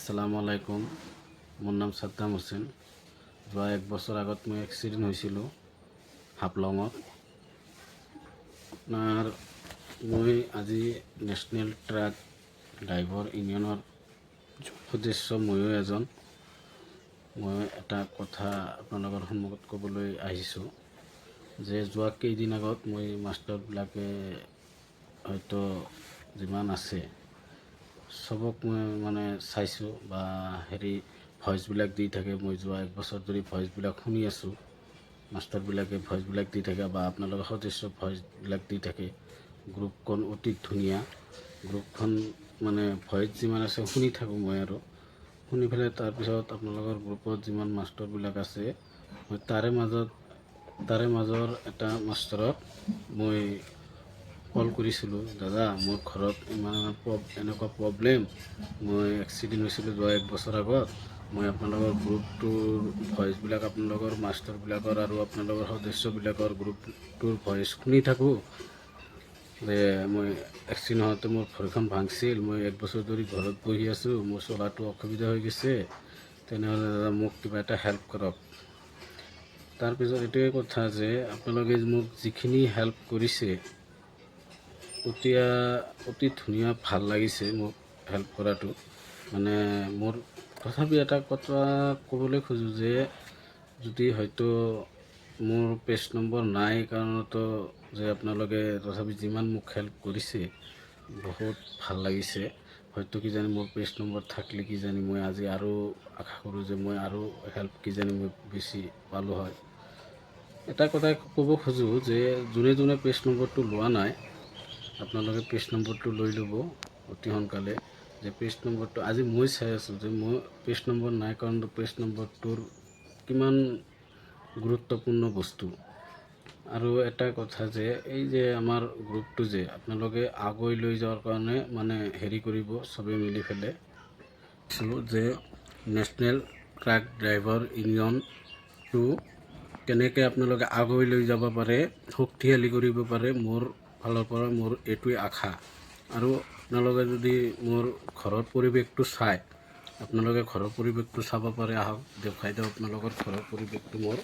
আসসালামু আলাইকুম। মোৰ নাম সাদ্দাম হুছেইন। যোৱা 1 বছৰ আগত মই এক্সিডেণ্ট হৈছিলোঁ হাফলঙত। আপোনাৰ মই আজি নেশ্যনেল ট্ৰাক ড্ৰাইভাৰ ইউনিয়নৰ সদস্য ময়ো এজন। মই এটা কথা আপোনালোকৰ সন্মুখত ক'বলৈ আহিছোঁ যে যোৱা কেইদিন আগত মই মাষ্টৰবিলাকে হয়তো যিমান আছে সবক মই মানে চাইছোঁ বা ভইচবিলাক দি থাকে। মই যোৱা 1 বছৰ ধৰি ভইচবিলাক শুনি আছোঁ। মাষ্টৰবিলাকে ভইচবিলাক দি থাকে বা আপোনালোকৰ সদস্য ভইচবিলাক দি থাকে। গ্ৰুপখন অতি ধুনীয়া। গ্ৰুপখন মানে ভইচ যিমান আছে শুনি থাকোঁ মই, আৰু শুনি পেলাই তাৰপিছত আপোনালোকৰ গ্ৰুপত যিমান মাষ্টৰবিলাক আছে মই তাৰে মাজৰ এটা মাষ্টৰক মই কল কৰিছিলোঁ, দাদা মোৰ ঘৰত এনেকুৱা প্ৰব্লেম, মই এক্সিডেণ্ট হৈছিলোঁ যোৱা 1 বছৰ আগত। মই আপোনালোকৰ গ্ৰুপটোৰ ভইচবিলাক আপোনালোকৰ মাষ্টৰবিলাকৰ আৰু আপোনালোকৰ সদস্যবিলাকৰ গ্ৰুপটোৰ ভইচ শুনি থাকোঁ যে মই এক্সিডেণ্ট হওঁতে মোৰ ভৰিখন ভাঙছিল। মই 1 বছৰ ধৰি ঘৰত বহি আছোঁ, মোৰ চলাটো অসুবিধা হৈ গৈছে। তেনেহ'লে দাদা মোক কিবা এটা হেল্প কৰক। তাৰপিছত এইটোৱে কথা যে আপোনালোকে মোক যিখিনি হেল্প কৰিছে অতি ধুনীয়া, ভাল লাগিছে মোক হেল্প কৰাটো। মানে মোৰ তথাপি এটা কথা ক'বলৈ খোজোঁ যে যদি হয়তো মোৰ পেজ নম্বৰ নাই কাৰণতো যে আপোনালোকে তথাপি যিমান মোক হেল্প কৰিছে বহুত ভাল লাগিছে। হয়তো কিজানি মোৰ পেজ নম্বৰ থাকিলে কিজানি মই আজি আৰু আশা কৰোঁ যে মই আৰু হেল্প কিজানি মই বেছি পালোঁ হয়। এটা কথাই ক'ব খোজোঁ যে যোনে পেজ নম্বৰটো লোৱা নাই আপোনালোকে পেজ নম্বৰটো লৈ ল'ব অতি সোনকালে। যে পেজ নম্বৰটো আজি মই চাই আছোঁ যে মই পেজ নম্বৰ নাই কাৰণ পেজ নম্বৰটোৰ কিমান গুৰুত্বপূৰ্ণ বস্তু। আৰু এটা কথা যে এই যে আমাৰ গ্ৰুপটো যে আপোনালোকে আগুৱাই লৈ যোৱাৰ কাৰণে মানে কৰিব চবে মিলি পেলাই যে নেশ্যনেল ট্ৰাক ড্ৰাইভাৰ ইউনিয়নটো কেনেকৈ আপোনালোকে আগুৱাই লৈ যাব পাৰে, শক্তিশালী কৰিব পাৰে, মোৰ ফালৰ পৰা মোৰ এইটোৱে আশা। আৰু আপোনালোকে যদি মোৰ ঘৰৰ পৰিৱেশটো চাই, আপোনালোকে ঘৰৰ পৰিৱেশটো চাব পাৰে, আহক দেখাই দিওঁ আপোনালোকৰ ঘৰৰ পৰিৱেশটো মোৰ।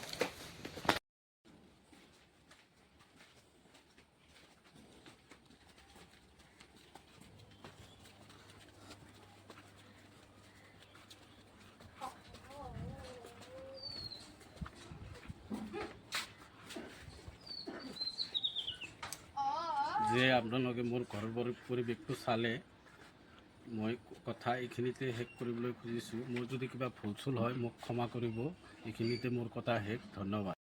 যে আপোনালোকে মোৰ ঘৰৰ পৰিৱেশটো চালে, মই কথা এইখিনিতে শেষ কৰিবলৈ খুজিছোঁ। মোৰ যদি কিবা ভুল চুল হয় মোক ক্ষমা কৰিব। এইখিনিতে মোৰ কথা শেষ। ধন্যবাদ।